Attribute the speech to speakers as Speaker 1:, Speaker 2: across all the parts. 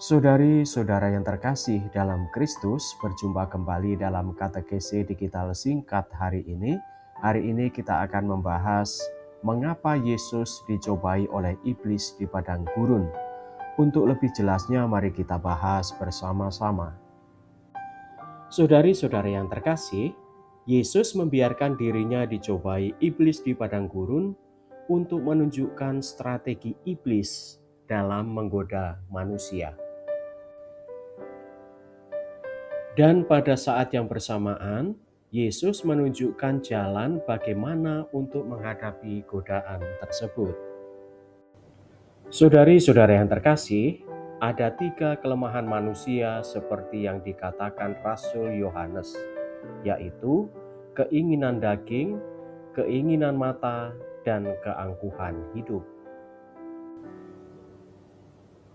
Speaker 1: Saudari-saudara yang terkasih dalam Kristus, berjumpa kembali dalam katekese digital singkat hari ini. Hari ini kita akan membahas mengapa Yesus dicobai oleh iblis di padang gurun. Untuk lebih jelasnya, mari kita bahas bersama-sama. Saudari-saudara yang terkasih, Yesus membiarkan dirinya dicobai iblis di padang gurun untuk menunjukkan strategi iblis dalam menggoda manusia. Dan pada saat yang bersamaan, Yesus menunjukkan jalan bagaimana untuk menghadapi godaan tersebut. Saudari-saudara yang terkasih, ada 3 kelemahan manusia seperti yang dikatakan Rasul Yohanes, yaitu keinginan daging, keinginan mata, dan keangkuhan hidup.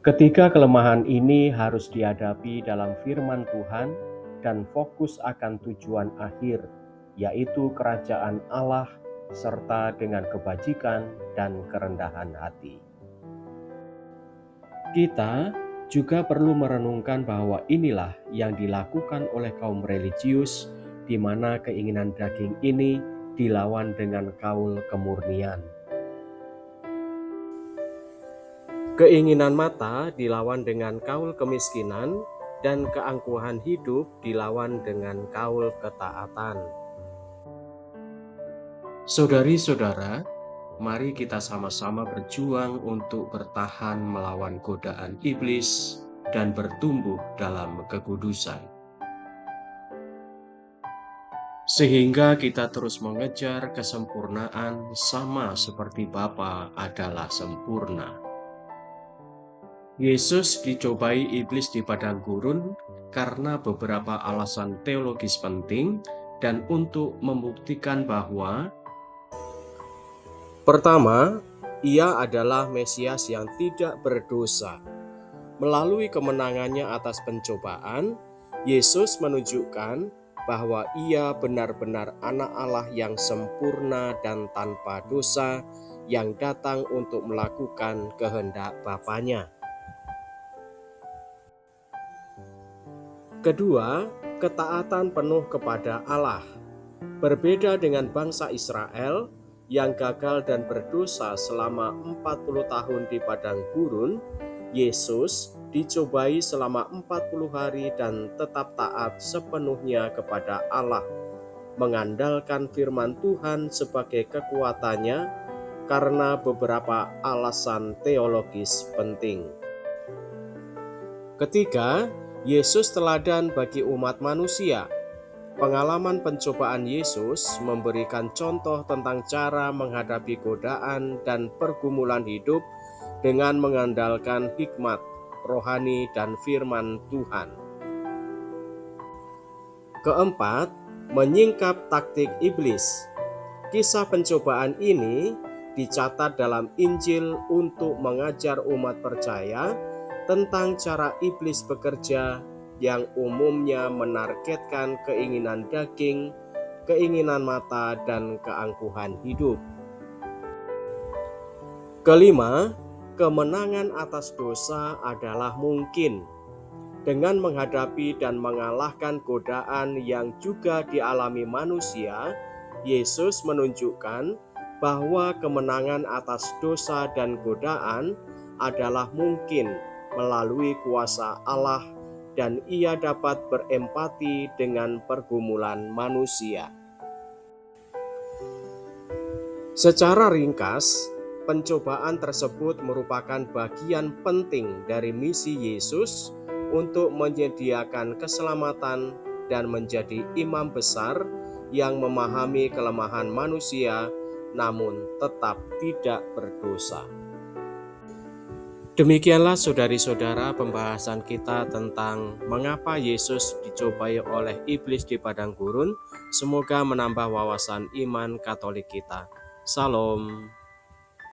Speaker 1: Ketiga kelemahan ini harus dihadapi dalam firman Tuhan dan fokus akan tujuan akhir, yaitu kerajaan Allah serta dengan kebajikan dan kerendahan hati. Kita juga perlu merenungkan bahwa inilah yang dilakukan oleh kaum religius, di mana keinginan daging ini dilawan dengan kaul kemurnian. Keinginan mata dilawan dengan kaul kemiskinan, dan keangkuhan hidup dilawan dengan kaul ketaatan. Saudari-saudara, mari kita sama-sama berjuang untuk bertahan melawan godaan iblis dan bertumbuh dalam kekudusan. Sehingga kita terus mengejar kesempurnaan sama seperti Bapa adalah sempurna. Yesus dicobai iblis di padang gurun karena beberapa alasan teologis penting dan untuk membuktikan bahwa pertama, ia adalah Mesias yang tidak berdosa. Melalui kemenangannya atas pencobaan, Yesus menunjukkan bahwa ia benar-benar anak Allah yang sempurna dan tanpa dosa yang datang untuk melakukan kehendak Bapanya. Kedua, ketaatan penuh kepada Allah. Berbeda dengan bangsa Israel yang gagal dan berdosa selama 40 tahun di padang gurun, Yesus dicobai selama 40 hari dan tetap taat sepenuhnya kepada Allah, mengandalkan firman Tuhan sebagai kekuatannya karena beberapa alasan teologis penting. Ketiga, Yesus teladan bagi umat manusia. Pengalaman pencobaan Yesus memberikan contoh tentang cara menghadapi godaan dan pergumulan hidup dengan mengandalkan hikmat, rohani, dan firman Tuhan. Keempat, menyingkap taktik iblis. Kisah pencobaan ini dicatat dalam Injil untuk mengajar umat percaya tentang cara iblis bekerja yang umumnya menargetkan keinginan daging, keinginan mata, dan keangkuhan hidup. Kelima, kemenangan atas dosa adalah mungkin. Dengan menghadapi dan mengalahkan godaan yang juga dialami manusia, Yesus menunjukkan bahwa kemenangan atas dosa dan godaan adalah mungkin melalui kuasa Allah, dan ia dapat berempati dengan pergumulan manusia. Secara ringkas, pencobaan tersebut merupakan bagian penting dari misi Yesus untuk menyediakan keselamatan dan menjadi imam besar yang memahami kelemahan manusia namun tetap tidak berdosa. Demikianlah saudari-saudara pembahasan kita tentang mengapa Yesus dicobai oleh iblis di padang gurun. Semoga menambah wawasan iman Katolik kita. Salam.